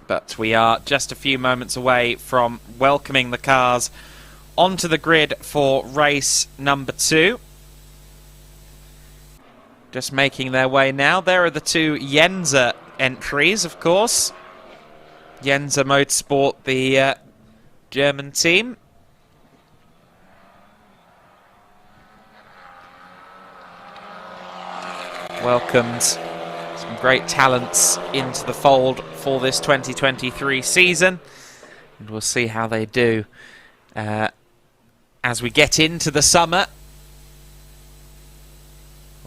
But we are just a few moments away from welcoming the cars onto the grid for race number 2. Just making their way now. There are the two Yenza entries, of course. Yenza Motorsport, the German team. Welcomed some great talents into the fold for this 2023 season. And we'll see how they do as we get into the summer.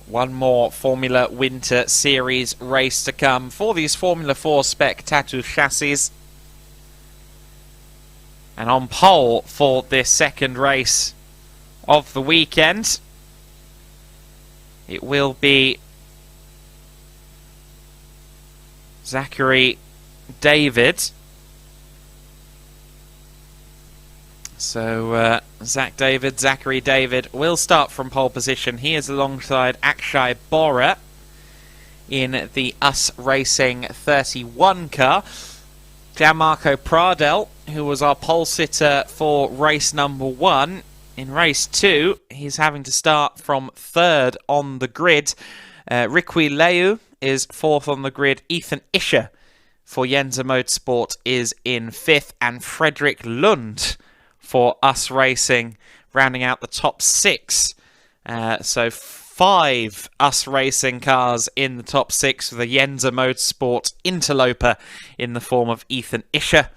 One more Formula Winter Series race to come for these Formula 4 spec Tatu chassis. And on pole for this second race of the weekend, it will be Zachary David. So Zachary David will start from pole position. He is alongside Akshay Bora in the US Racing 31 car. Gianmarco Pradel, who was our pole sitter for race number 1. In race 2, he's having to start from 3rd on the grid. Riqui Leu is 4th on the grid. Ethan Ischer for Yenza Motorsport is in 5th. And Frederick Lund for US Racing, rounding out the top 6. So 5 US Racing cars in the top 6 with a Yenza Motorsport interloper in the form of Ethan Ischer.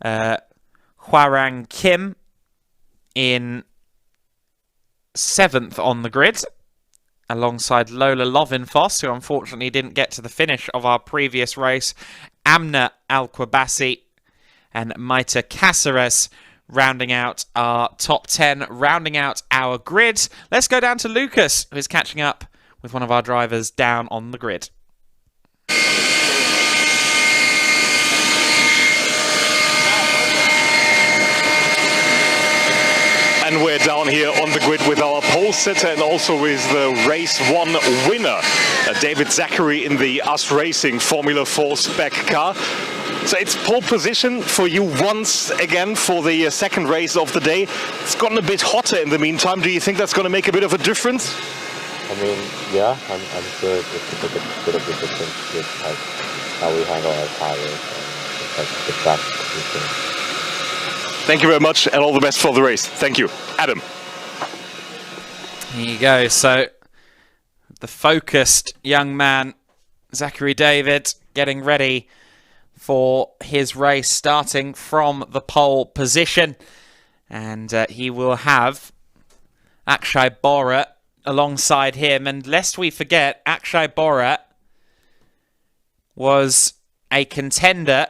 Hwarang Kim in 7th on the grid, alongside Lola Lovinfoss, who unfortunately didn't get to the finish of our previous race. Amna Al-Kwabasi and Maita Caceres rounding out our top 10, rounding out our grid. Let's go down to Lucas, who is catching up with one of our drivers down on the grid. And we're down here on the grid with our pole sitter and also with the race 1 winner, David Zachary in the US Racing Formula 4 spec car. So it's pole position for you once again for the second race of the day. It's gotten a bit hotter in the meantime. Do you think that's going to make a bit of a difference? I mean, yeah, I'm sure it's a bit of a difference with like, how we handle our tires and like, the track conditions. Thank you very much and all the best for the race. Thank you. Adam. Here you go. So the focused young man, Zachary David, getting ready for his race, starting from the pole position. And he will have Akshay Bora alongside him. And lest we forget, Akshay Bora was a contender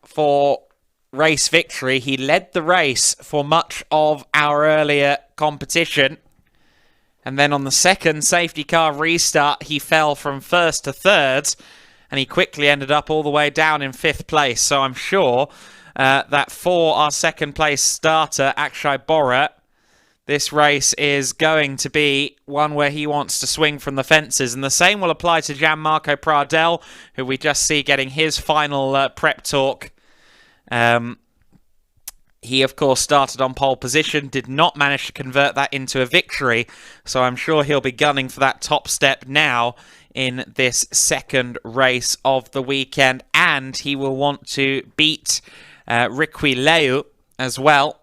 for race victory. He led the race for much of our earlier competition. And then on the second safety car restart, he fell from 1st to 3rd. And he quickly ended up all the way down in 5th place. So I'm sure that for our second place starter, Akshay Bora, this race is going to be one where he wants to swing from the fences. And the same will apply to Gianmarco Pradel, who we just see getting his final prep talk. He, of course, started on pole position, did not manage to convert that into a victory. So I'm sure he'll be gunning for that top step now in this second race of the weekend. And he will want to beat Riqui Leu as well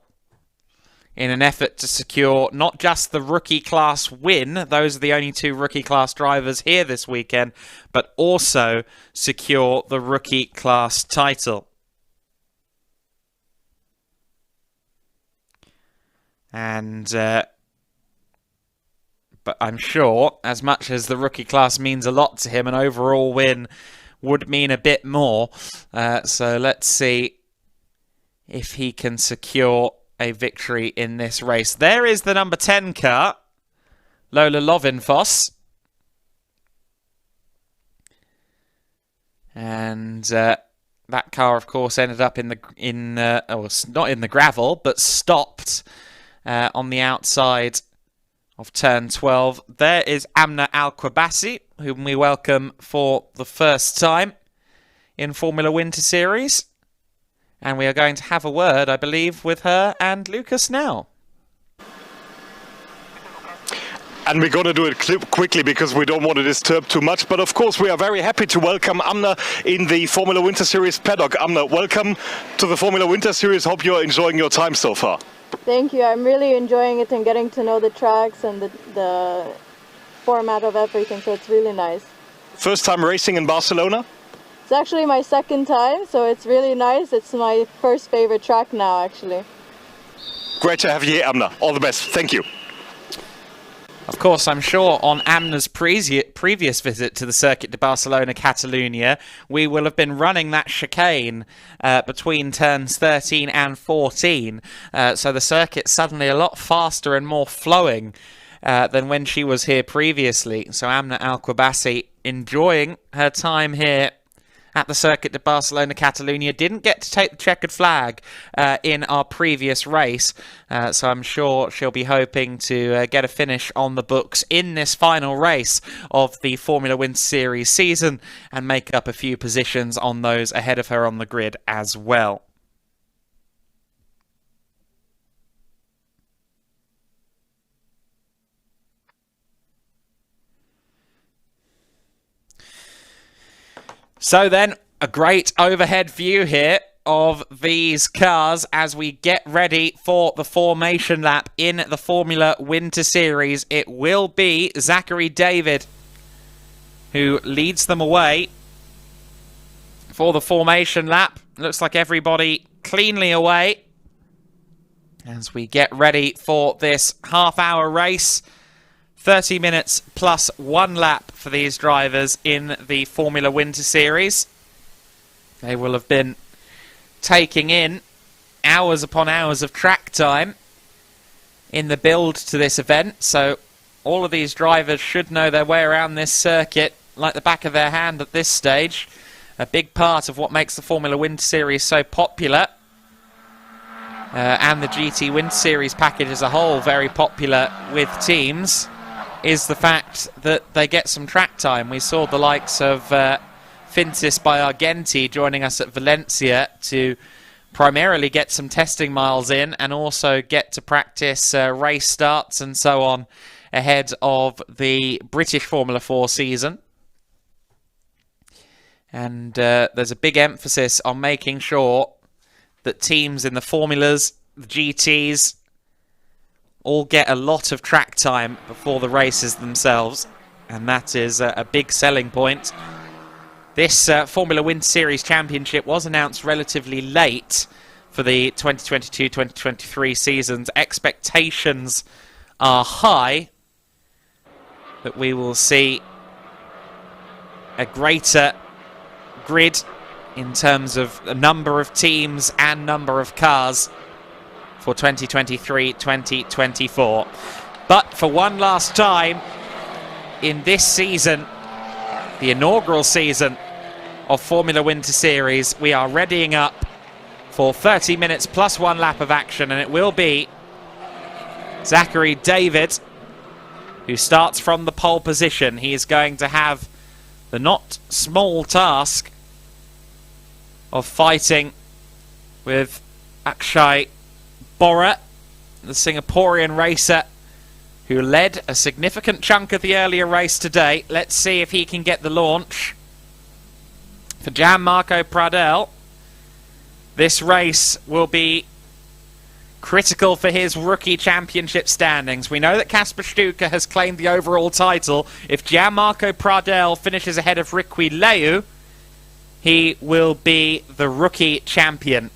in an effort to secure not just the rookie class win, those are the only 2 rookie class drivers here this weekend, but also secure the rookie class title. And but I'm sure, as much as the rookie class means a lot to him, an overall win would mean a bit more. So let's see if he can secure a victory in this race. There is the number 10 car, Lola Lovinfoss. And that car, of course, ended up not in the gravel, but stopped on the outside of turn 12. There is Amna Al-Kwabasi, whom we welcome for the first time in Formula Winter Series. And we are going to have a word, I believe, with her and Lucas now. And we're going to do it quickly because we don't want to disturb too much. But of course, we are very happy to welcome Amna in the Formula Winter Series paddock. Amna, welcome to the Formula Winter Series. Hope you're enjoying your time so far. Thank you. I'm really enjoying it and getting to know the tracks and the format of everything. So it's really nice. First time racing in Barcelona? It's actually my second time, so it's really nice. It's my first favorite track now, actually. Great to have you here, Amna. All the best. Thank you. Of course, I'm sure on Amna's previous visit to the Circuit de Barcelona, Catalunya, we will have been running that chicane between turns 13 and 14. So the circuit's suddenly a lot faster and more flowing than when she was here previously. So Amna Al-Qubaisi enjoying her time here at the Circuit de Barcelona, Catalunya. Didn't get to take the checkered flag in our previous race, so I'm sure she'll be hoping to get a finish on the books in this final race of the Formula Winter Series season and make up a few positions on those ahead of her on the grid as well. So then, a great overhead view here of these cars as we get ready for the formation lap in the Formula Winter Series. It will be Zachary David who leads them away for the formation lap. Looks like everybody cleanly away as we get ready for this half-hour race. 30 minutes plus 1 lap for these drivers in the Formula Winter Series. They will have been taking in hours upon hours of track time in the build to this event, so all of these drivers should know their way around this circuit like the back of their hand at this stage. A big part of what makes the Formula Winter Series so popular, and the GT Winter Series package as a whole very popular with teams, is the fact that they get some track time. We saw the likes of Fintis by Argenti joining us at Valencia to primarily get some testing miles in and also get to practice race starts and so on ahead of the British Formula 4 season. And there's a big emphasis on making sure that teams in the formulas, the GTs, all get a lot of track time before the races themselves, and that is a big selling point. This Formula Winter Series Championship was announced relatively late for the 2022-2023 seasons. Expectations are high that we will see a greater grid in terms of the number of teams and number of cars for 2023-2024. But for one last time in this season, the inaugural season of Formula Winter Series, we are readying up for 30 minutes plus 1 lap of action, and it will be Zachary David who starts from the pole position. He is going to have the not small task of fighting with Akshay Bora, the Singaporean racer who led a significant chunk of the earlier race today. Let's see if he can get the launch. For Gianmarco Pradel, this race will be critical for his rookie championship standings. We know that Kasper Stuka has claimed the overall title. If Gianmarco Pradel finishes ahead of Riqui Leu, he will be the rookie champion.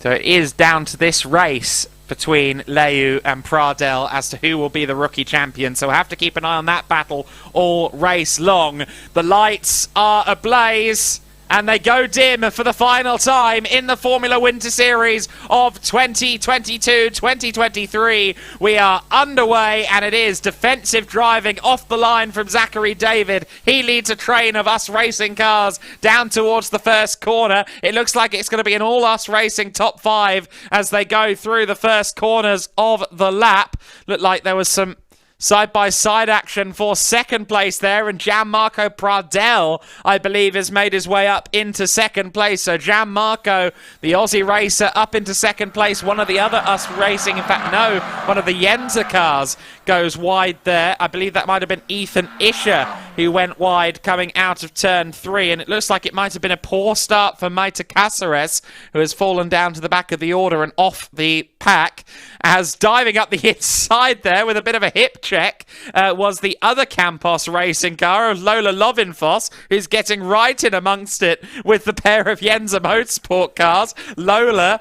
So it is down to this race between Leu and Pradel as to who will be the rookie champion. So we'll have to keep an eye on that battle all race long. The lights are ablaze, and they go dim for the final time in the Formula Winter Series of 2022-2023. We are underway, and it is defensive driving off the line from Zachary David. He leads a train of Us Racing cars down towards the first corner. It looks like it's going to be an all Us Racing top 5 as they go through the first corners of the lap. Looked like there was some Side-by-side action for second place there, and Gianmarco Pradel, I believe, has made his way up into second place. So Gianmarco, the Aussie racer, up into second place. One of the other US Racing, in fact, no, one of the Yenza cars goes wide there. I believe that might have been Ethan Isher who went wide coming out of turn 3, and it looks like it might have been a poor start for Maite Cáceres, who has fallen down to the back of the order and off the pack, as diving up the inside there with a bit of a hip check was the other Campos racing car of Lola Lovinfoss, who's getting right in amongst it with the pair of Yenza Motorsport cars. Lola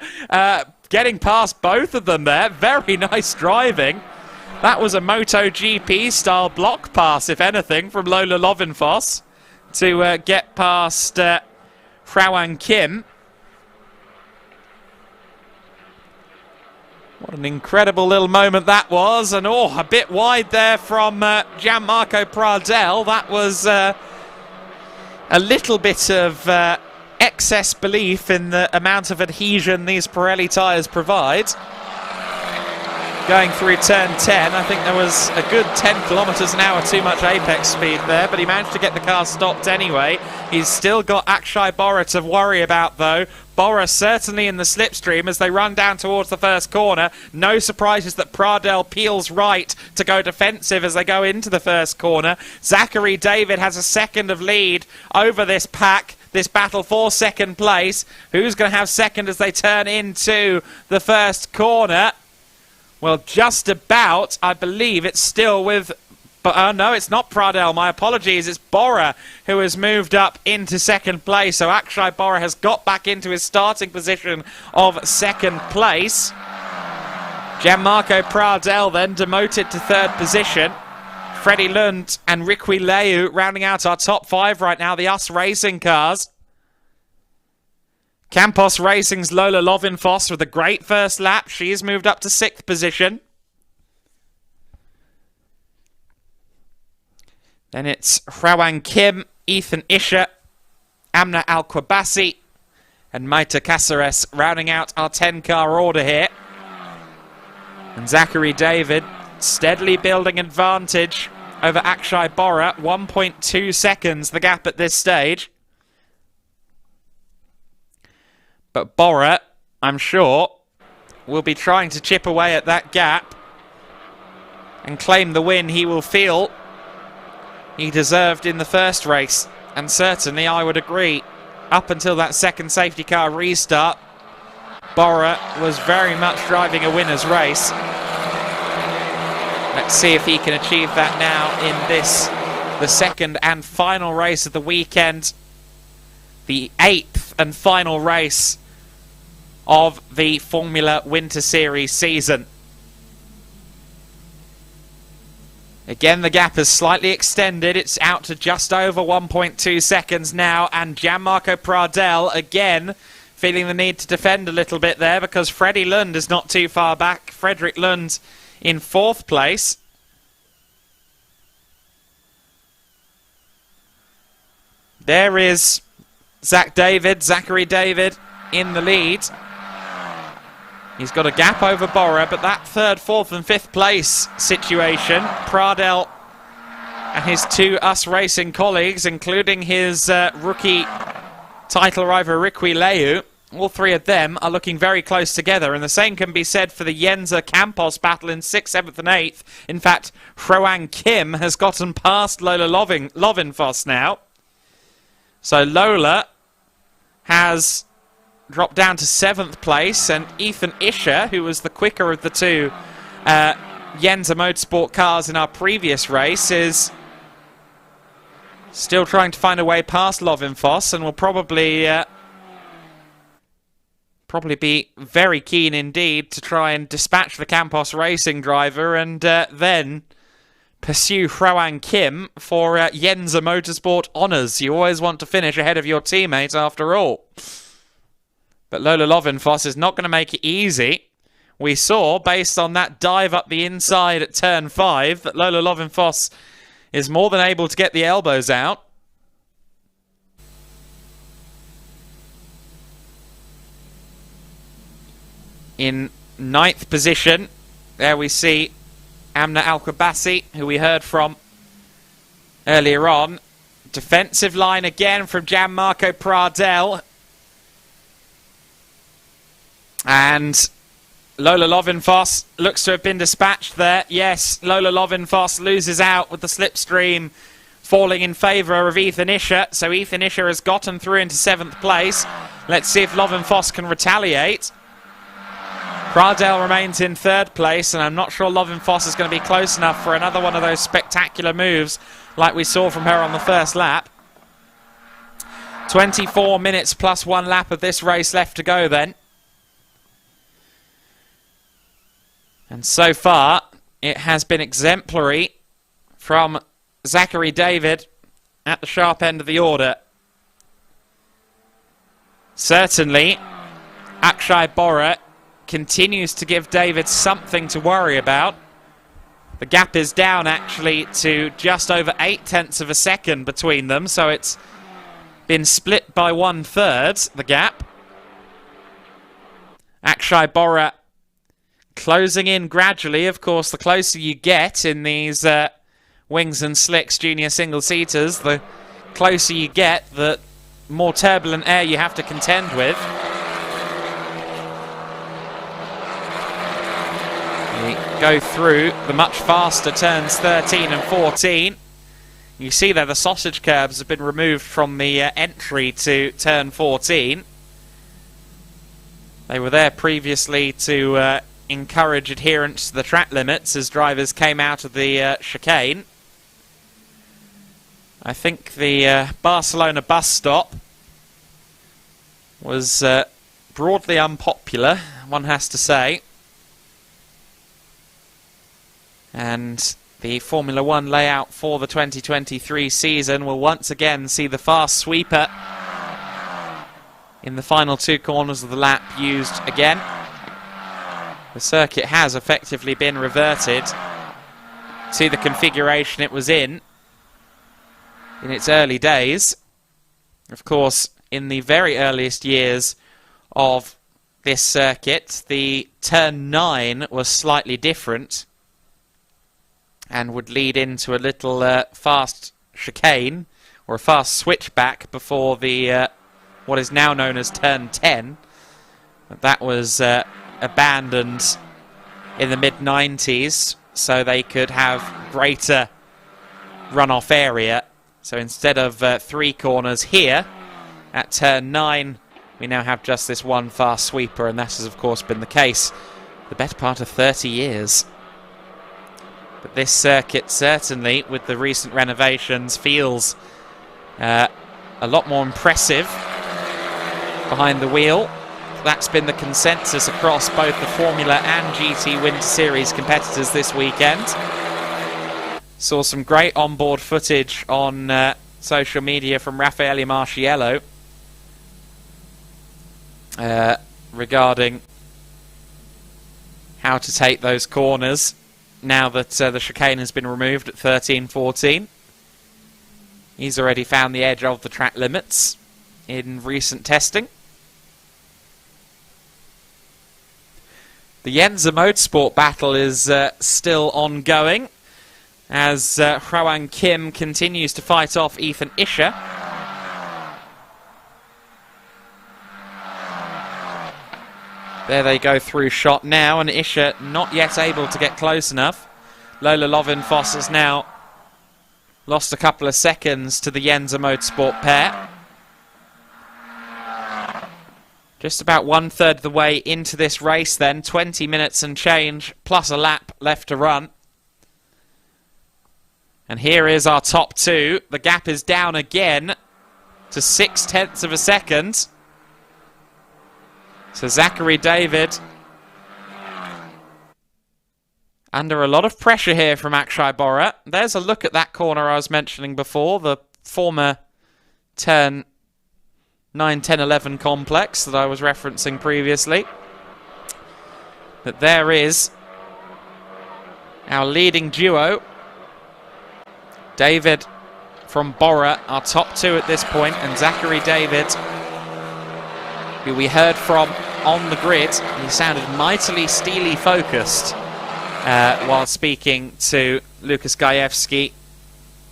getting past both of them there. Very nice driving. That was a MotoGP style block pass, if anything, from Lola Lovinfoss to get past Hwawan Kim. What an incredible little moment that was. And a bit wide there from Gianmarco Pradel. That was a little bit of excess belief in the amount of adhesion these Pirelli tyres provide. Going through turn 10, I think there was a good 10 kilometres an hour too much apex speed there, but he managed to get the car stopped anyway. He's still got Akshay Bora to worry about, though. Bora certainly in the slipstream as they run down towards the first corner. No surprises that Pradel peels right to go defensive as they go into the first corner. Zachary David has a second of lead over this pack, this battle for second place. Who's going to have second as they turn into the first corner? Well, just about. I believe it's still with... no, it's not Pradel. My apologies. It's Bora who has moved up into second place. So Akshay Bora has got back into his starting position of second place. Gianmarco Pradel then demoted to third position. Freddie Lund and Riqui Leu rounding out our top 5 right now. The US Racing cars. Campos Racing's Lola Lovinfoss with a great first lap. She has moved up to 6th position. Then it's Hwawan Kim, Ethan Isher, Amna Al-Kwabasi, and Maite Cáceres rounding out our 10-car order here. And Zachary David steadily building advantage over Akshay Bora. 1.2 seconds the gap at this stage. But Bora, I'm sure, will be trying to chip away at that gap and claim the win he will feel he deserved in the first race. And certainly, I would agree, up until that second safety car restart, Bora was very much driving a winner's race. Let's see if he can achieve that now in this, the second and final race of the weekend. The 8th and final race of the Formula Winter Series season. Again, the gap has slightly extended. It's out to just over 1.2 seconds now. And Gianmarco Pradel, again, feeling the need to defend a little bit there because Freddie Lund is not too far back. Frederick Lund in 4th place. There is Zachary David in the lead. He's got a gap over Bora, but that 3rd, 4th and 5th place situation, Pradel and his 2 US Racing colleagues, including his rookie title rival Riqui Leu, all 3 of them are looking very close together, and the same can be said for the Yenza Campos battle in 6th, 7th and 8th. In fact, Hwawan Kim has gotten past Lola Lovinfoss now. So Lola has dropped down to 7th place, and Ethan Isher, who was the quicker of the 2 Yenza Motorsport cars in our previous race, is still trying to find a way past Lovinfoss and will probably be very keen indeed to try and dispatch the Campos Racing driver and then pursue Hwawan Kim for Yenza Motorsport honours. You always want to finish ahead of your teammate after all. But Lola Lovinfoss is not going to make it easy. We saw, based on that dive up the inside at turn 5, that Lola Lovinfoss is more than able to get the elbows out. In 9th position, there we see Amna Al-Qabasi, who we heard from earlier on. Defensive line again from Gianmarco Pradel. And Lola Lovinfoss looks to have been dispatched there. Yes, Lola Lovinfoss loses out with the slipstream falling in favour of Ethan Isher. So Ethan Isher has gotten through into 7th place. Let's see if Lovinfoss can retaliate. Pradel remains in 3rd place, and I'm not sure Lovinfoss is going to be close enough for another one of those spectacular moves like we saw from her on the first lap. 24 minutes plus 1 lap of this race left to go then. And so far, it has been exemplary from Zachary David at the sharp end of the order. Certainly, Akshay Bora continues to give David something to worry about. The gap is down actually to just over 0.8 of a second between them, so it's been split by 1/3, the gap. Akshay Bora closing in gradually. Of course, the closer you get in these Wings and Slicks junior single-seaters, the closer you get, the more turbulent air you have to contend with. We go through the much faster turns 13 and 14. You see there the sausage curbs have been removed from the entry to turn 14. They were there previously to encourage adherence to the track limits as drivers came out of the chicane. I think the Barcelona bus stop was broadly unpopular, one has to say. And the Formula One layout for the 2023 season will once again see the fast sweeper in the final 2 corners of the lap used again. The circuit has effectively been reverted to the configuration it was in its early days. Of course, in the very earliest years of this circuit, the turn 9 was slightly different and would lead into a little fast chicane or a fast switchback before the what is now known as turn 10. That was abandoned in the mid-90s so they could have greater runoff area. So instead of 3 corners here at turn 9, we now have just this one fast sweeper, and that has of course been the case the better part of 30 years. But this circuit certainly, with the recent renovations, feels a lot more impressive behind the wheel. That's been the consensus across both the Formula and GT Winter Series competitors this weekend. Saw some great onboard footage on social media from Raffaele Marciello regarding how to take those corners now that the chicane has been removed at 13-14. He's already found the edge of the track limits in recent testing. The Yenza Motorsport battle is still ongoing as Hwaang Kim continues to fight off Ethan Isher. There they go through shot now, and Isher not yet able to get close enough. Lola Lovinfoss has now lost a couple of seconds to the Yenza Motorsport pair. Just about 1/3 of the way into this race then, 20 minutes and change, plus a lap left to run. And here is our top 2. The gap is down again to 0.6 of a second. So Zachary David under a lot of pressure here from Akshay Bora. There's a look at that corner I was mentioning before, the former turn 9, 10, 11 complex that I was referencing previously. But there is our leading duo. David from Bora, our top 2 at this point, and Zachary David, who we heard from on the grid. He sounded mightily steely focused while speaking to Lukas Gajewski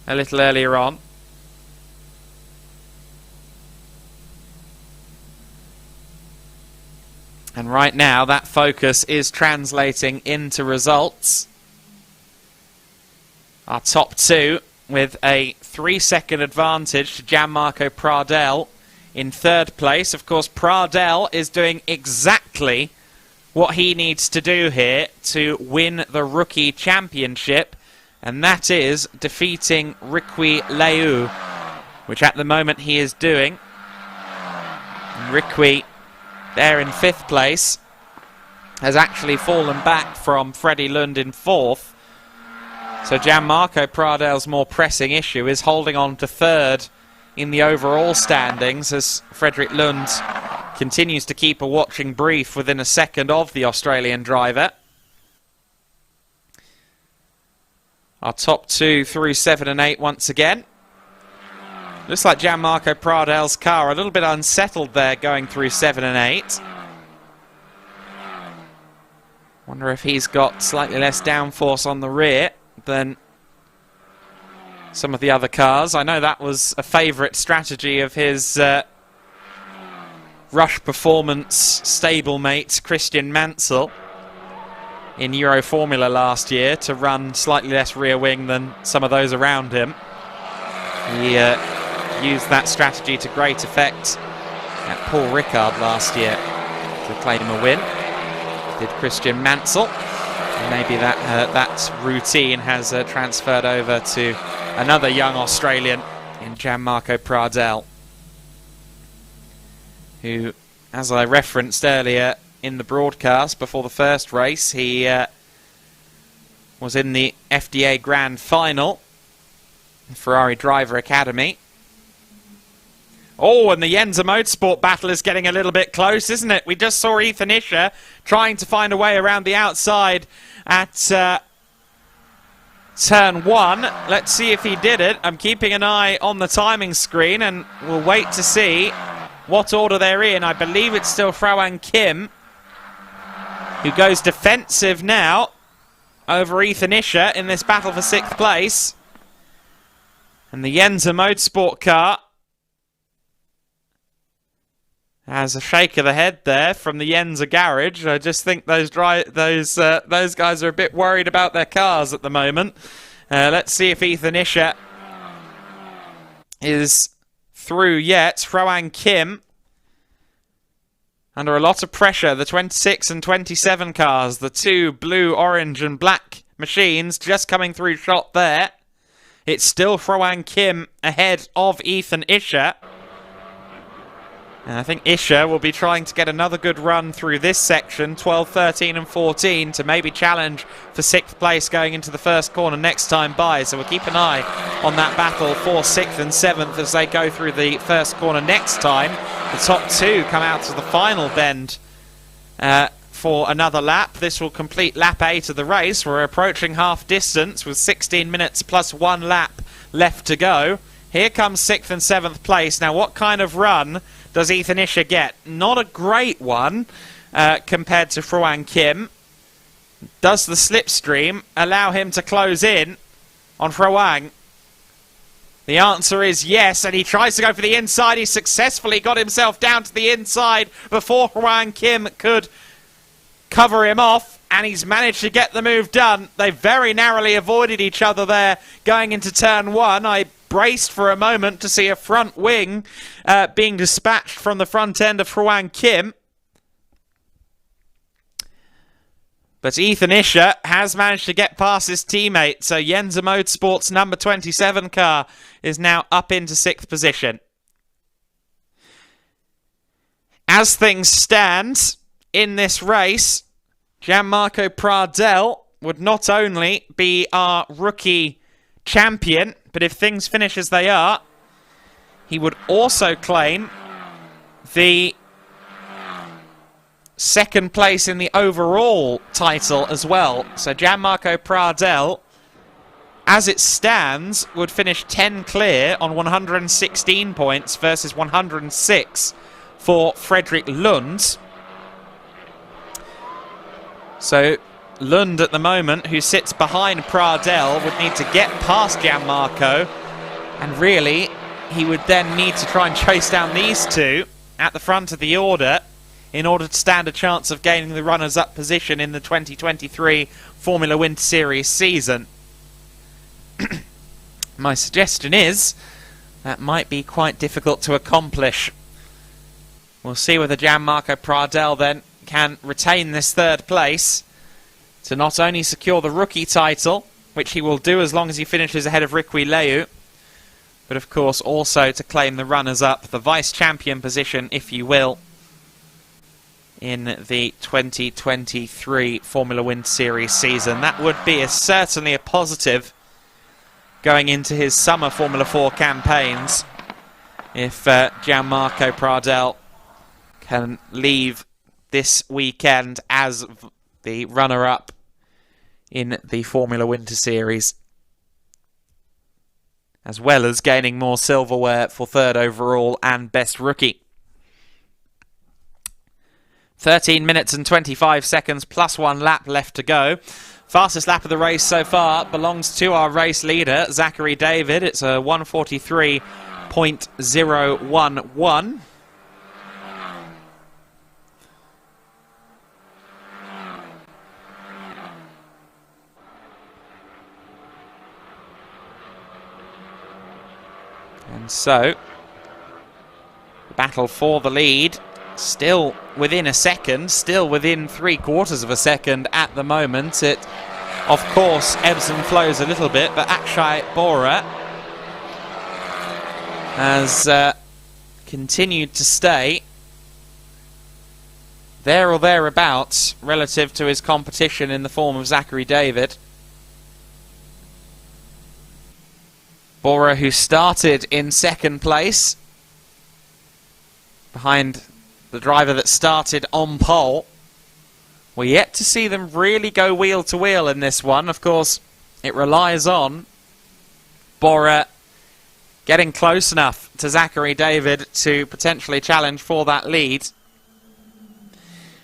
a little earlier on. And right now that focus is translating into results. Our top two with a 3-second advantage to Gianmarco Pradel in third place. Of course, Pradel is doing exactly what he needs to do here to win the rookie championship, and that is defeating Riqui Leu, which at the moment he is doing. Riqui, there in 5th place, has actually fallen back from Freddie Lund in 4th. So Gianmarco Pradel's more pressing issue is holding on to 3rd in the overall standings, as Fredrik Lund continues to keep a watching brief within a second of the Australian driver. Our top two through 7 and 8 once again. Looks like Gianmarco Pradel's car a little bit unsettled there going through 7 and 8. Wonder if he's got slightly less downforce on the rear than some of the other cars. I know that was a favourite strategy of his Rush Performance stablemate Christian Mansell in Euro Formula last year, to run slightly less rear wing than some of those around him. He used that strategy to great effect at Paul Ricard last year to claim a win. Did Christian Mansell. Maybe that routine has transferred over to another young Australian in Gianmarco Pradel, who, as I referenced earlier in the broadcast before the first race, he was in the FDA Grand Final, Ferrari Driver Academy. Oh, and the Yenza Motorsport battle is getting a little bit close, isn't it? We just saw Ethan Isher trying to find a way around the outside at turn 1. Let's see if he did it. I'm keeping an eye on the timing screen, and we'll wait to see what order they're in. I believe it's still Hroan Kim who goes defensive now over Ethan Isher in this battle for 6th place. And the Yenza Motorsport car has a shake of the head there from the Yenza garage. I just think those guys are a bit worried about their cars at the moment. Let's see if Ethan Isher is through yet. Hroan Kim under a lot of pressure. The 26 and 27 cars, the two blue, orange and black machines just coming through shot there. It's still Hroan Kim ahead of Ethan Isher. And I think Isher will be trying to get another good run through this section, 12, 13 and 14, to maybe challenge for 6th place going into the first corner next time by. So we'll keep an eye on that battle for 6th and 7th as they go through the first corner next time. The top two come out to the final bend for another lap. This will complete lap 8 of the race. We're approaching half distance with 16 minutes plus 1 lap left to go. Here comes 6th and 7th place. Now, what kind of run does Ethan Isher get? Not a great one compared to Hroan Kim. Does the slipstream allow him to close in on Hroan? The answer is yes, and he tries to go for the inside. He successfully got himself down to the inside before Hroan Kim could cover him off, and he's managed to get the move done. They very narrowly avoided each other there going into turn 1. I braced for a moment to see a front wing being dispatched from the front end of Hroan Kim. But Ethan Isher has managed to get past his teammate, so Yenza Motorsport's number 27 car is now up into 6th position. As things stand in this race, Gianmarco Pradel would not only be our rookie champion, but if things finish as they are, he would also claim the 2nd place in the overall title as well. So Gianmarco Pradel, as it stands, would finish 10 clear on 116 points versus 106 for Fredrik Lund. So Lund at the moment, who sits behind Pradel, would need to get past Gianmarco, and really he would then need to try and chase down these two at the front of the order in order to stand a chance of gaining the runners-up position in the 2023 Formula Winter Series season. My suggestion is that might be quite difficult to accomplish. We'll see whether Gianmarco Pradel then can retain this third place to not only secure the rookie title, which he will do as long as he finishes ahead of Riqui Leu, but of course also to claim the runners-up, the vice-champion position, if you will, in the 2023 Formula Winter Series season. That would be certainly a positive going into his summer Formula 4 campaigns if Gianmarco Pradel can leave this weekend as the runner-up in the Formula Winter Series, as well as gaining more silverware for third overall and best rookie. 13 minutes and 25 seconds plus 1 lap left to go. Fastest lap of the race so far belongs to our race leader, Zachary David. It's a 1:43.011. And so, the battle for the lead, still within a second, still within 3/4 of a second at the moment. It, of course, ebbs and flows a little bit, but Akshay Bora has continued to stay there or thereabouts relative to his competition in the form of Zachary David. Bora, who started in second place behind the driver that started on pole. We're yet to see them really go wheel to wheel in this one. Of course, it relies on Bora getting close enough to Zachary David to potentially challenge for that lead.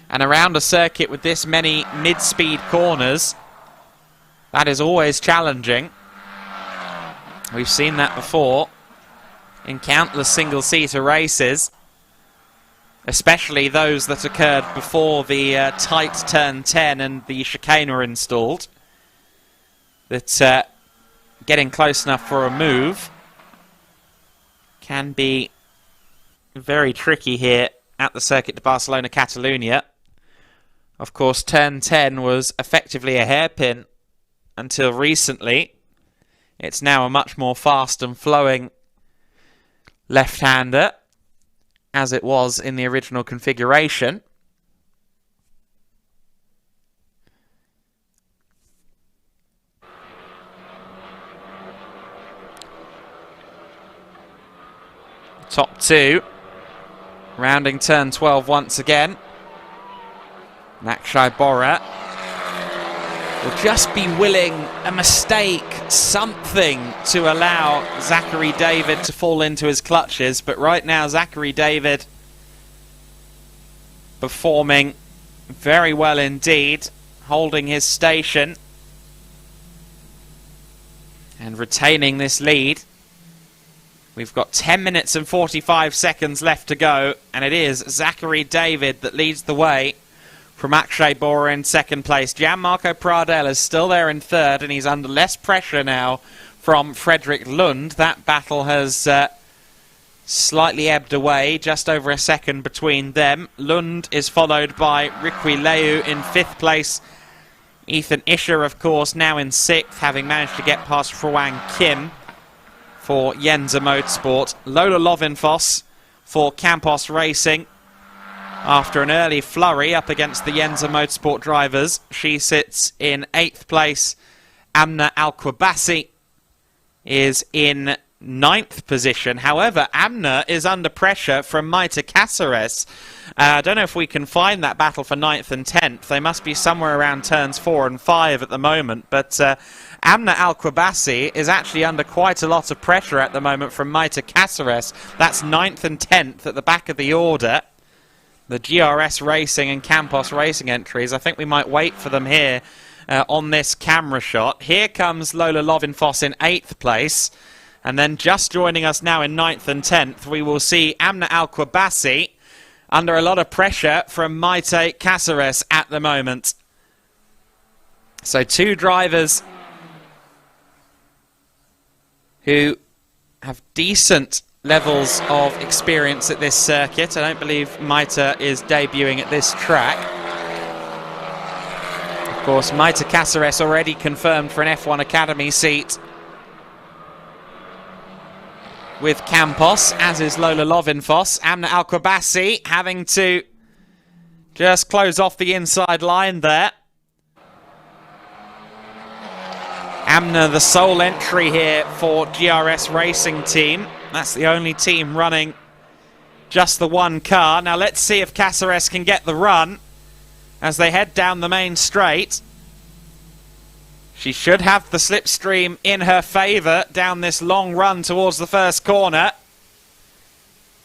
And around a circuit with this many mid-speed corners, that is always challenging. We've seen that before in countless single-seater races, especially those that occurred before the tight turn 10 and the chicane were installed, that getting close enough for a move can be very tricky here at the Circuit de Barcelona Catalunya. Of course, turn 10 was effectively a hairpin until recently. It's now a much more fast and flowing left-hander, as it was in the original configuration. Top two, rounding turn 12 once again. Akshay Bora will just be willing a mistake, something to allow Zachary David to fall into his clutches. But right now, Zachary David performing very well indeed, holding his station and retaining this lead. We've got 10 minutes and 45 seconds left to go, and it is Zachary David that leads the way from Akshay Bora in second place. Gianmarco Pradel is still there in third, and he's under less pressure now from Fredrik Lund. That battle has slightly ebbed away, just over a second between them. Lund is followed by Riqui Leu in fifth place. Ethan Isher, of course, now in sixth, having managed to get past Froang Kim for Yenza Motorsport. Lola Lovinfoss for Campos Racing. After an early flurry up against the Yenza Motorsport drivers, she sits in 8th place. Amna Alquabassi is in 9th position. However, Amna is under pressure from Maite Cáceres. I don't know if we can find that battle for 9th and 10th. They must be somewhere around turns 4 and 5 at the moment. But Amna Alquabassi is actually under quite a lot of pressure at the moment from Maite Cáceres. That's 9th and 10th at the back of the order. the GRS Racing and Campos Racing entries. I think we might wait for them here on this camera shot. Here comes Lola Lovinfoss in 8th place. And then just joining us now in 9th and 10th, we will see Amna Al-Kwabassi under a lot of pressure from Maite Cáceres at the moment. So 2 drivers who have decent levels of experience at this circuit. I don't believe Maite is debuting at this track. Of course, Maite Cáceres already confirmed for an F1 Academy seat with Campos, as is Lola Lovinfoss. Amna Al-Kwabassi having to just close off the inside line there. Amna, the sole entry here for GRS Racing Team. That's the only team running just the one car. Now let's see if Cáceres can get the run as they head down the main straight. She should have the slipstream in her favour down this long run towards the first corner.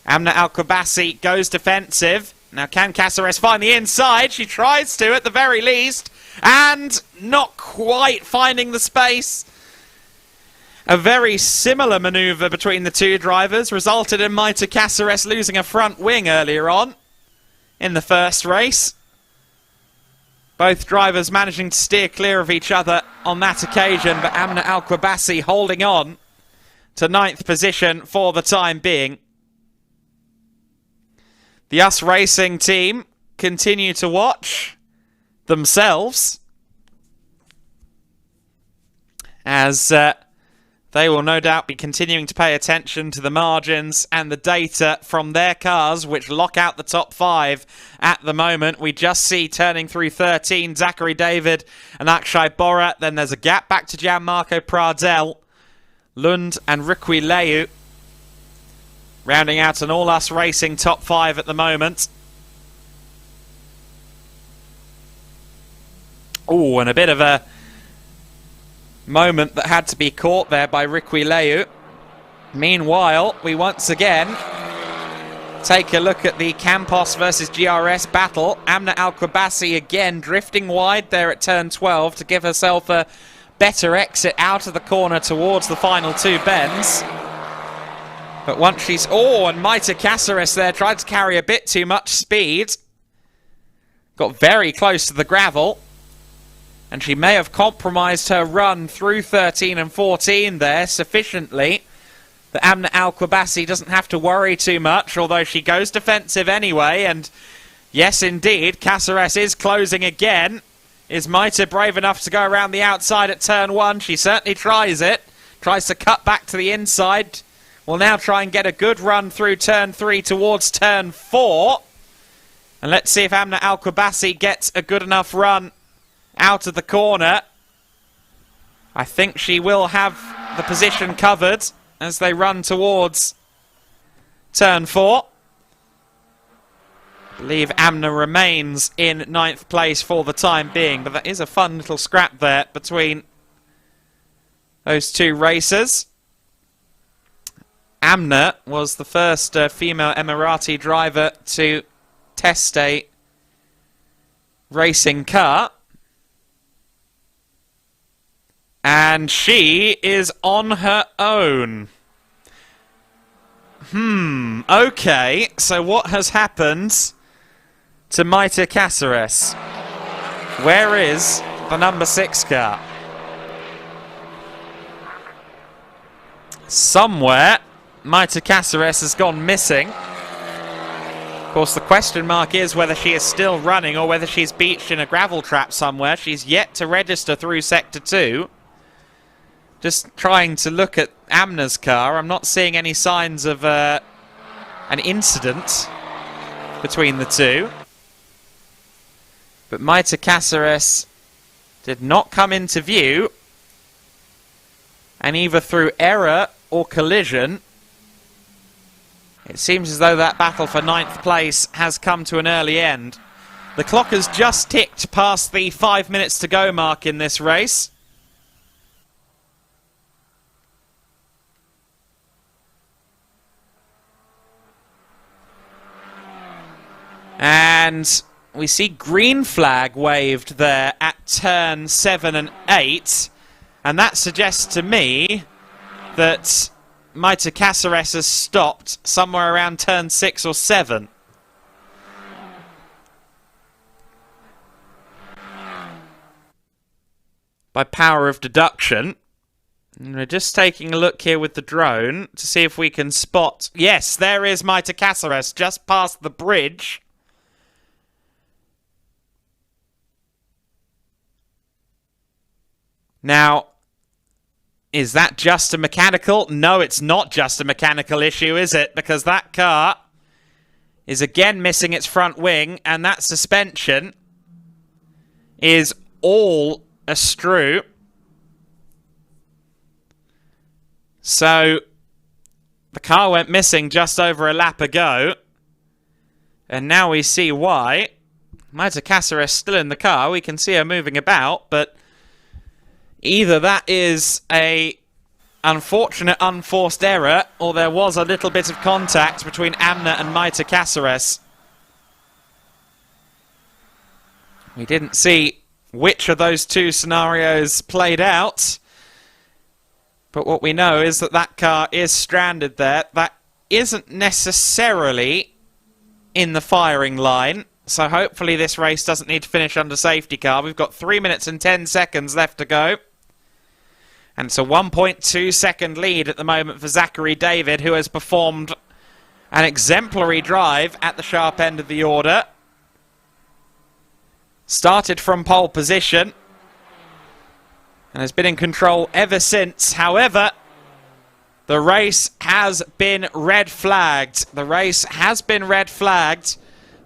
Amna Al-Kwabassi goes defensive. Now can Cáceres find the inside? She tries to at the very least. And not quite finding the space. A very similar manoeuvre between the 2 drivers resulted in Maite Cáceres losing a front wing earlier on in the first race. Both drivers managing to steer clear of each other on that occasion, but Amna Al-Kwabassi holding on to 9th position for the time being. The US Racing team continue to watch themselves as they will no doubt be continuing to pay attention to the margins and the data from their cars, which lock out the top 5 at the moment. We just see turning through 13, Zachary David and Akshay Bora. Then there's a gap back to Gianmarco Pradel, Lund and Rikwi Leu, rounding out an all-us racing top 5 at the moment. Oh, and a bit of a moment that had to be caught there by Rikwi Leu. Meanwhile, we once again take a look at the Campos versus GRS battle. Amna Al-Kwabassi again drifting wide there at turn 12 to give herself a better exit out of the corner towards the final 2 bends. But once she's... Oh, and Maite Cáceres there tried to carry a bit too much speed. Got very close to the gravel. And she may have compromised her run through 13 and 14 there sufficiently that Amna Al-Kwabassi doesn't have to worry too much, although she goes defensive anyway. And yes, indeed, Cáceres is closing again. Is Maite brave enough to go around the outside at turn 1? She certainly tries it. Tries to cut back to the inside. Will now try and get a good run through turn 3 towards turn 4. And let's see if Amna Al-Kwabassi gets a good enough run out of the corner. I think she will have the position covered as they run towards turn 4. I believe Amna remains in 9th place for the time being, but that is a fun little scrap there between those 2 racers. Amna was the first female Emirati driver to test a racing car. And she is on her own. Okay, so what has happened to Maite Cáceres? Where is the number 6 car? Somewhere, Maite Cáceres has gone missing. Of course, the question mark is whether she is still running or whether she's beached in a gravel trap somewhere. She's yet to register through Sector 2. Just trying to look at Amna's car. I'm not seeing any signs of an incident between the 2. But Maite Cáceres did not come into view. And either through error or collision, it seems as though that battle for 9th place has come to an early end. The clock has just ticked past the 5 minutes to go mark in this race. And we see green flag waved there at turn 7 and 8. And that suggests to me that Maite Cáceres has stopped somewhere around turn 6 or 7. By power of deduction. And we're just taking a look here with the drone to see if we can spot... Yes, there is Maite Cáceres just past the bridge. Now, is that just a mechanical? No, it's not just a mechanical issue, is it? Because that car is again missing its front wing, and that suspension is all astrew. So, the car went missing just over a lap ago, and now we see why. Maite Cáceres still in the car. We can see her moving about, but either that is a unfortunate unforced error, or there was a little bit of contact between Amna and Maite Cáceres. We didn't see which of those two scenarios played out, but what we know is that that car is stranded there. That isn't necessarily in the firing line, so hopefully this race doesn't need to finish under safety car. We've got 3 minutes and 10 seconds left to go. And it's a 1.2 second lead at the moment for Zachary David, who has performed an exemplary drive at the sharp end of the order. Started from pole position and has been in control ever since. However, the race has been red flagged. The race has been red flagged.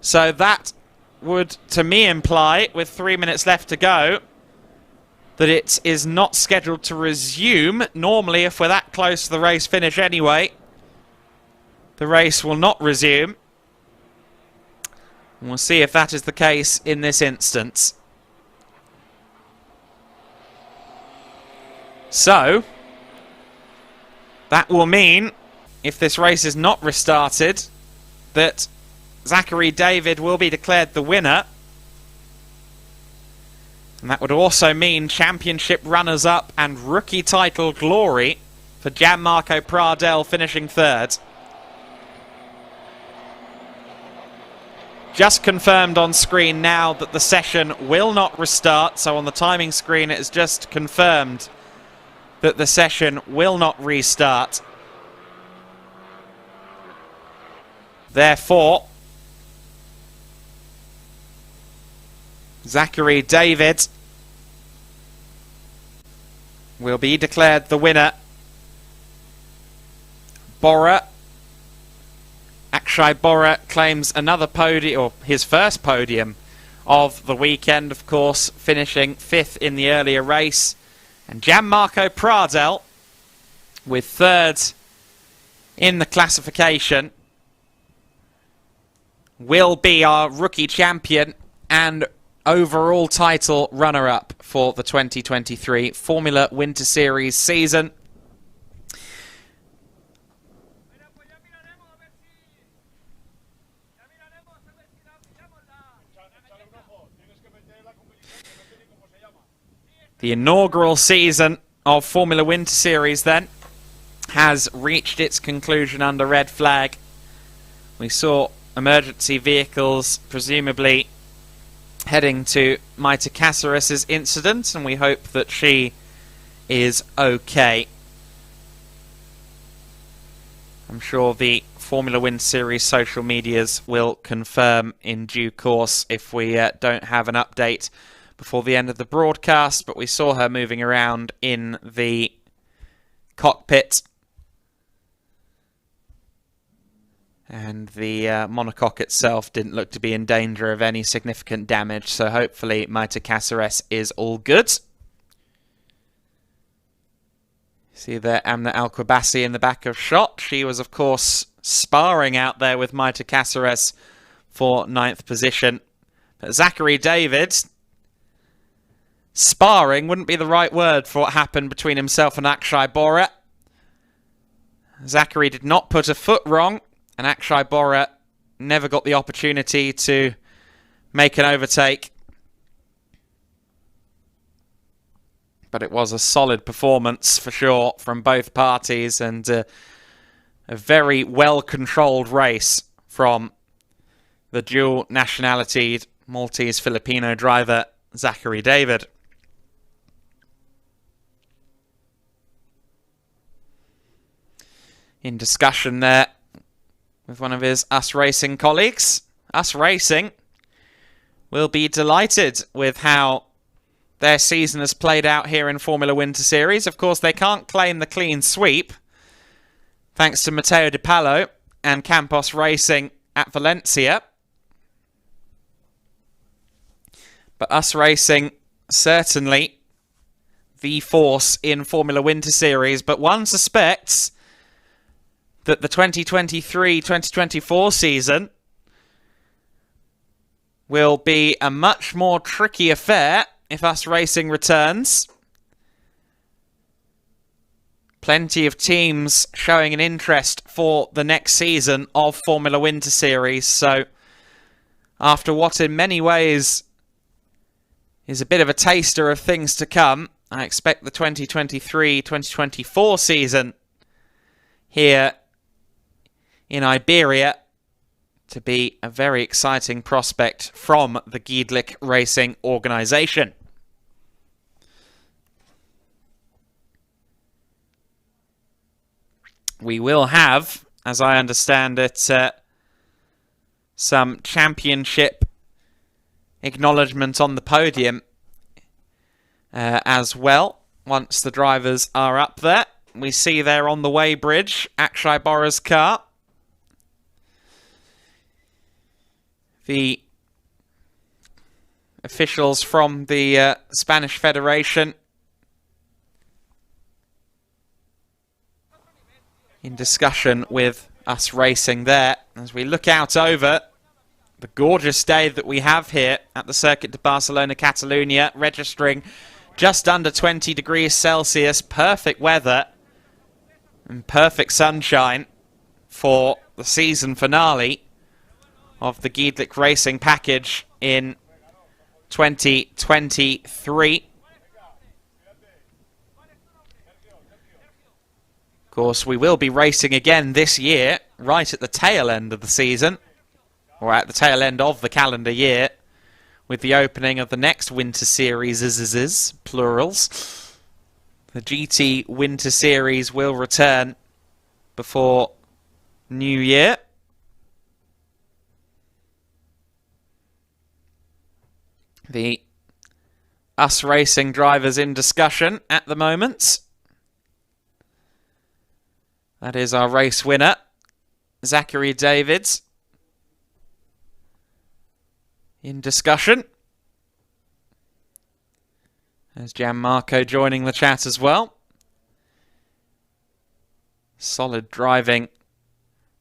So that would, to me, imply, with 3 minutes left to go, that it is not scheduled to resume. Normally, if we're that close to the race finish anyway, the race will not resume. And we'll see if that is the case in this instance. So, that will mean, if this race is not restarted, that Zachary David will be declared the winner. And that would also mean championship runners-up and rookie title glory for Gianmarco Pradel finishing third. Just confirmed on screen now that the session will not restart. So on the timing screen it is just confirmed that the session will not restart. Therefore, Zachary David will be declared the winner. Akshay Bora claims another podium, or his first podium of the weekend, of course, finishing 5th in the earlier race. And Gianmarco Pradel with 3rd in the classification will be our rookie champion and overall title runner-up for the 2023 Formula Winter Series season. The inaugural season of Formula Winter Series then has reached its conclusion under red flag. We saw emergency vehicles presumably heading to Maite Cáceres' incident, and we hope that she is okay. I'm sure the Formula Winter Series social medias will confirm in due course if we don't have an update before the end of the broadcast, but we saw her moving around in the cockpit. And the monocoque itself didn't look to be in danger of any significant damage, so hopefully Maite Cáceres is all good. See there Amna Al-Qubaisi in the back of shot. She was, of course, sparring out there with Maite Cáceres for 9th position. But Zachary David, sparring wouldn't be the right word for what happened between himself and Akshay Bora. Zachary did not put a foot wrong, and Akshay Bora never got the opportunity to make an overtake. But it was a solid performance for sure from both parties, and a very well-controlled race from the dual nationality Maltese-Filipino driver Zachary David. In discussion there with one of his US Racing colleagues. US Racing will be delighted with how their season has played out here in Formula Winter Series. Of course, they can't claim the clean sweep, thanks to Matteo Di Pallo and Campos Racing at Valencia. But US Racing, certainly the force in Formula Winter Series. But one suspects that the 2023-2024 season will be a much more tricky affair if US Racing returns. Plenty of teams showing an interest for the next season of Formula Winter Series. So, after what in many ways is a bit of a taster of things to come, I expect the 2023-2024 season here in Iberia to be a very exciting prospect from the Giedlich Racing organisation. We will have, as I understand it, some championship acknowledgement on the podium as well, once the drivers are up there. We see there on the weighbridge Akshay Bora's car. The officials from the Spanish Federation in discussion with US Racing there as we look out over the gorgeous day that we have here at the Circuit de Barcelona, Catalunya, registering just under 20 degrees Celsius, perfect weather and perfect sunshine for the season finale of the Giedlich Racing package in 2023. Of course, we will be racing again this year, right at the tail end of the season, or at the tail end of the calendar year, with the opening of the next Winter Series, plurals. The GT Winter Series will return before New Year. The US Racing drivers in discussion at the moment. That is our race winner, Zachary Davids, in discussion. There's Gianmarco joining the chat as well. Solid driving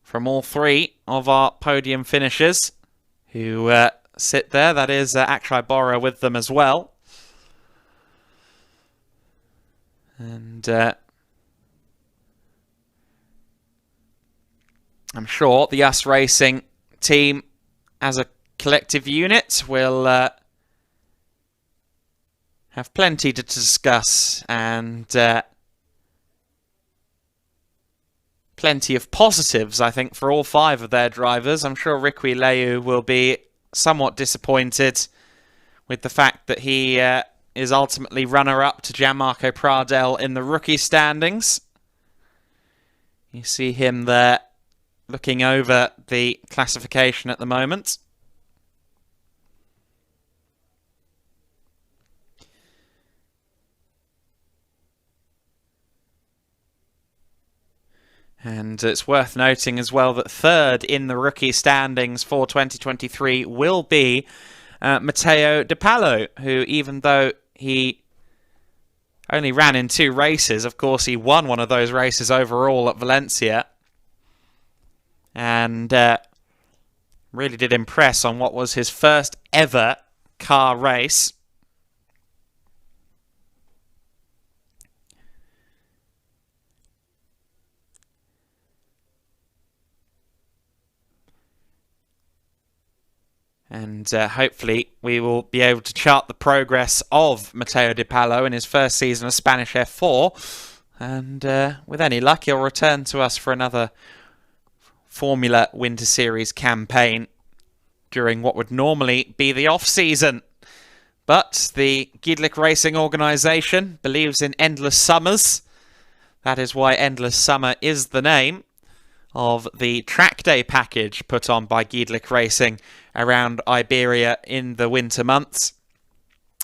from all three of our podium finishers who sit there. That is Akshay Bora with them as well. And I'm sure the US Racing team as a collective unit will have plenty to discuss and plenty of positives, I think, for all five of their drivers. I'm sure Riqui Leu will be somewhat disappointed with the fact that he is ultimately runner-up to Gianmarco Pradel in the rookie standings. You see him there looking over the classification at the moment. And it's worth noting as well that third in the rookie standings for 2023 will be Matteo Di Pallo, who, even though he only ran in 2 races, of course he won one of those races overall at Valencia, and really did impress on what was his first ever car race. And hopefully we will be able to chart the progress of Matteo Di Pallo in his first season of Spanish F4. And with any luck, he'll return to us for another Formula Winter Series campaign during what would normally be the off-season. But the Giedlich Racing organisation believes in endless summers. That is why Endless Summer is the name of the track day package put on by Giedlich Racing around Iberia in the winter months.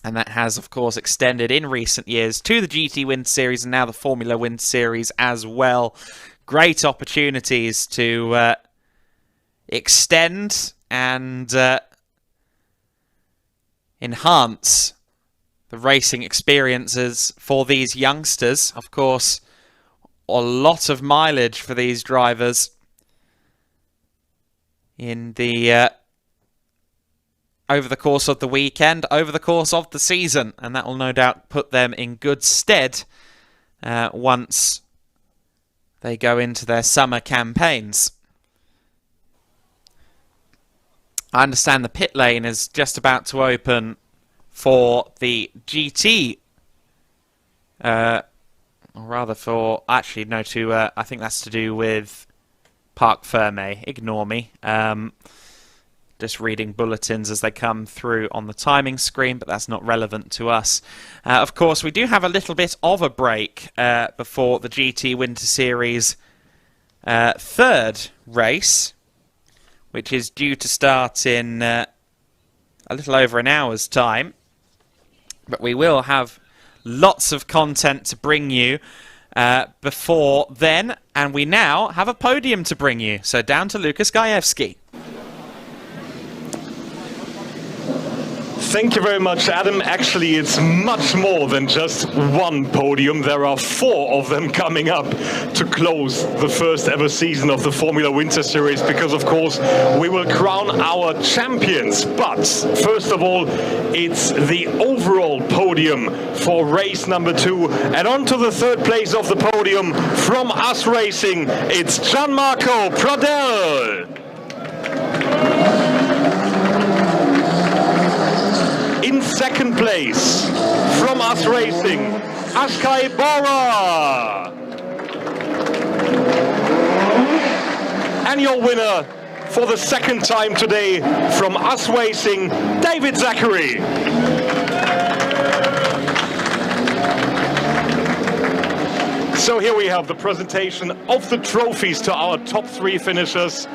And that has, of course, extended in recent years to the GT Winter Series and now the Formula Winter Series as well. Great opportunities to extend and enhance the racing experiences for these youngsters. Of course, a lot of mileage for these drivers in the over the course of the weekend, over the course of the season, and that will no doubt put them in good stead once they go into their summer campaigns. I understand the pit lane is just about to open for the GT, or rather for, actually no, I think that's to do with Parc Fermé. Ignore me. Just reading bulletins as they come through on the timing screen, but that's not relevant to us. Of course, we do have a little bit of a break before the GT Winter Series third race, which is due to start in a little over an hour's time. But we will have lots of content to bring you before then, and we now have a podium to bring you. So down to Lukas Gajewski. Thank you very much, Adam. Actually, it's much more than just one podium. There are 4 of them coming up to close the first ever season of the Formula Winter Series, because, of course, we will crown our champions. But, first of all, it's the overall podium for race number 2. And on to the third place of the podium from US Racing, it's Gianmarco Pradel. In second place, from US Racing, Ashkai Bora. And your winner for the second time today from US Racing, David Zachary. So here we have the presentation of the trophies to our top 3 finishers,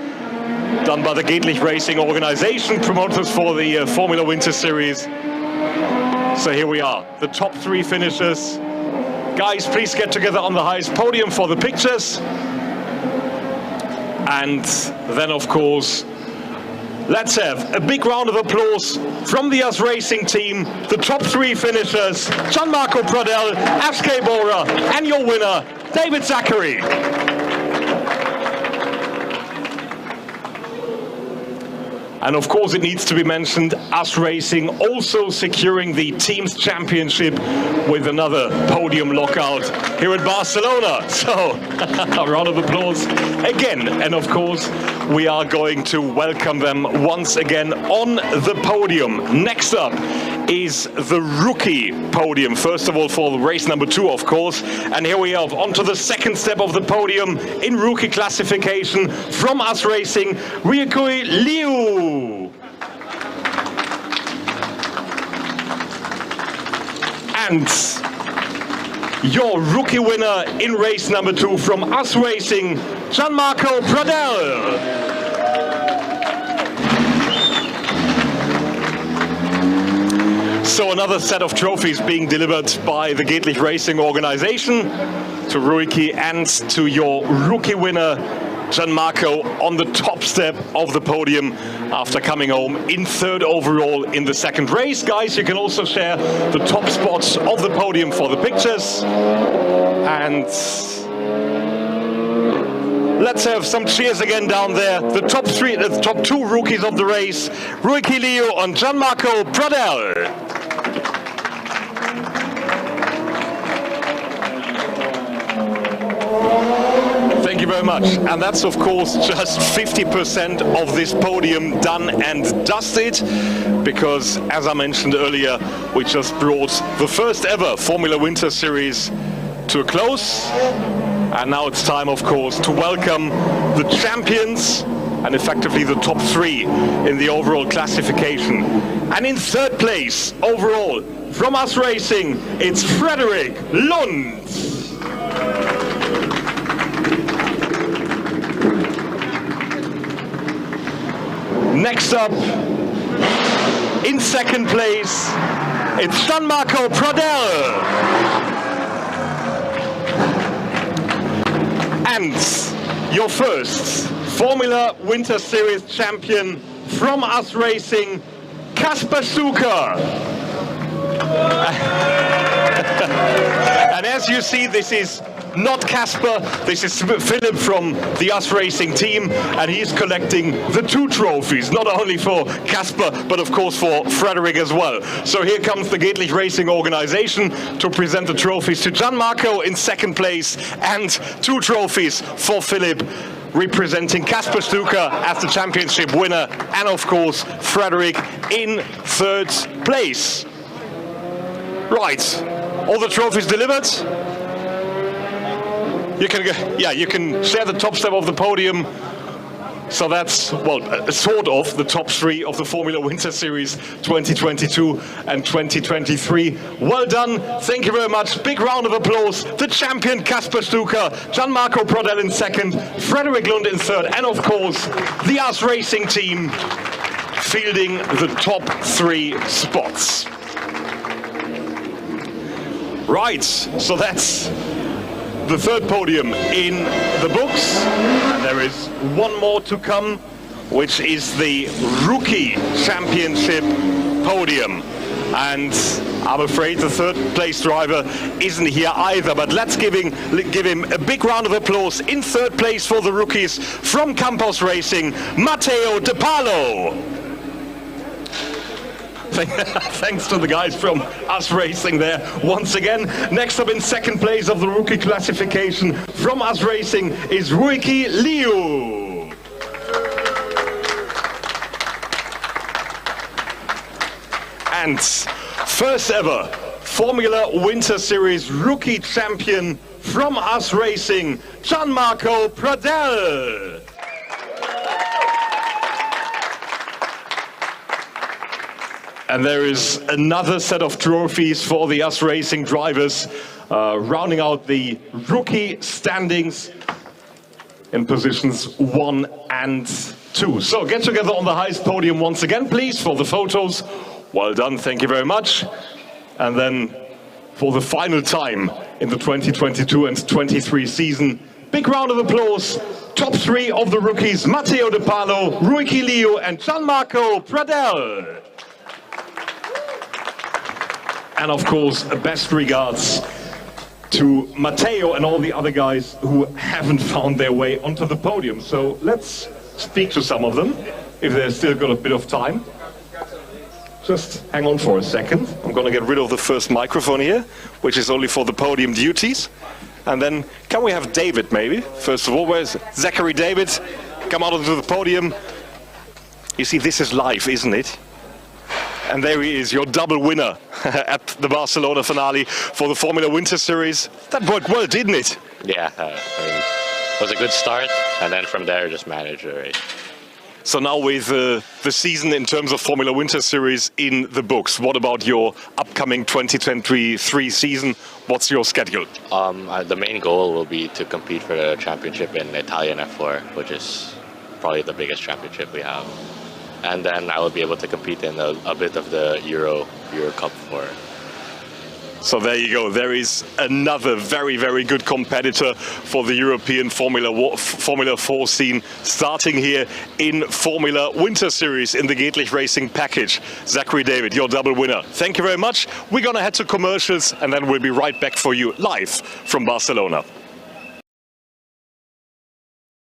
done by the Giedlich Racing organization, promoters for the Formula Winter Series. So here we are, the top 3 finishers. Guys, please get together on the highest podium for the pictures. And then, of course, let's have a big round of applause from the US Racing team, the top 3 finishers, Gianmarco Pradel, Ashkai Bora, and your winner, David Zachary. And of course, it needs to be mentioned, US Racing also securing the team's championship with another podium lockout here at Barcelona. So, a round of applause again. And of course, we are going to welcome them once again on the podium. Next up is the rookie podium. First of all, for race number 2, of course. And here we are onto the second step of the podium in rookie classification from US Racing, Ryukui Liu. And your rookie winner in race number 2 from US Racing, Gianmarco Pradel. So another set of trophies being delivered by the Giedlich Racing organization to Ryuki and to your rookie winner, Gianmarco, on the top step of the podium after coming home in 3rd overall in the second race. Guys, you can also share the top spots of the podium for the pictures. And let's have some cheers again down there. The top 2 rookies of the race, Ryuki Liu and Gianmarco Pradel. Thank you very much. And that's, of course, just 50% of this podium done and dusted, because, as I mentioned earlier, we just brought the first ever Formula Winter Series to a close. And now it's time, of course, to welcome the champions and effectively the top three in the overall classification. And in third place overall, from us racing, it's Frederik Lund. Next up, in second place, it's Gianmarco Pradel. And your first Formula Winter Series champion from us racing, Kasper Stuka. And as you see, this is not Kasper, this is Philip from the US Racing team, and he's collecting the 2 trophies, not only for Kasper, but of course for Frederik as well. So here comes the Gedlich Racing organization to present the trophies to Gianmarco in second place, and 2 trophies for Philip, representing Kasper Stuka as the championship winner, and of course Frederik in third place. Right, all the trophies delivered. You can share the top step of the podium. So that's, well, sort of the top 3 of the Formula Winter Series 2022 and 2023. Well done. Thank you very much. Big round of applause. The champion Kasper Stuka, Gianmarco Pradel in second, Frederik Lund in third, and of course, the US Racing team fielding the top 3 spots. Right, so that's the third podium in the books, and there is one more to come, which is the Rookie Championship podium. And I'm afraid the third place driver isn't here either, but let's give him a big round of applause. In third place for the rookies from Campos Racing, Matteo De Palo. Thanks to the guys from US Racing there once again. Next up in second place of the rookie classification from US Racing is Ruiki Liu. And first ever Formula Winter Series rookie champion from US Racing, Gianmarco Pradel. And there is another set of trophies for the US Racing drivers, rounding out the rookie standings in positions 1 and 2. So get together on the highest podium once again, please, for the photos. Well done, thank you very much. And then for the final time in the 2022 and 23 season, big round of applause. Top 3 of the rookies, Matteo De Palo, Ruiki Liu, and Gianmarco Pradel. And of course, best regards to Matteo and all the other guys who haven't found their way onto the podium. So let's speak to some of them, if they've still got a bit of time. Just hang on for a second. I'm going to get rid of the first microphone here, which is only for the podium duties. And then, can we have David maybe? First of all, where's Zachary David? Come out onto the podium. You see, this is live, isn't it? And there he is, your double winner at the Barcelona finale for the Formula Winter Series. That worked well, didn't it? Yeah, it was a good start, and then from there just managed the race. So now with the season in terms of Formula Winter Series in the books, what about your upcoming 2023 season? What's your schedule? The main goal will be to compete for the championship in Italian F4, which is probably the biggest championship we have. And then I will be able to compete in a bit of the Euro Cup 4. So there you go. There is another very, very good competitor for the European Formula 4 scene, starting here in Formula Winter Series in the Gedlich Racing package. Zachary David, your double winner. Thank you very much. We're going to head to commercials, and then we'll be right back for you live from Barcelona.